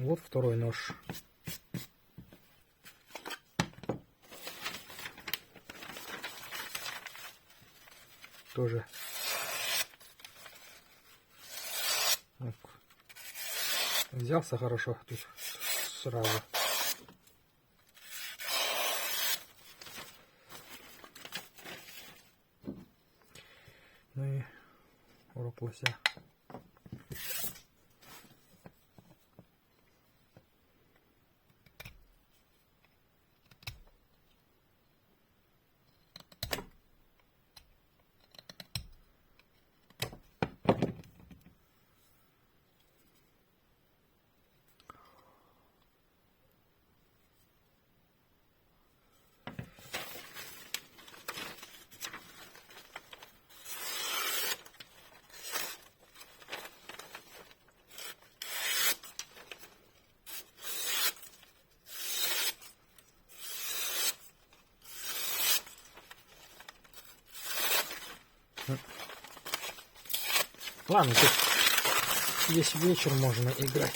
Вот второй нож. Тоже вот. Взялся хорошо тут сразу. Ну и урок лося. Ладно, тут весь вечер можно играть.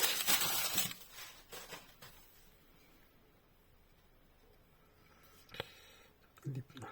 Липнос.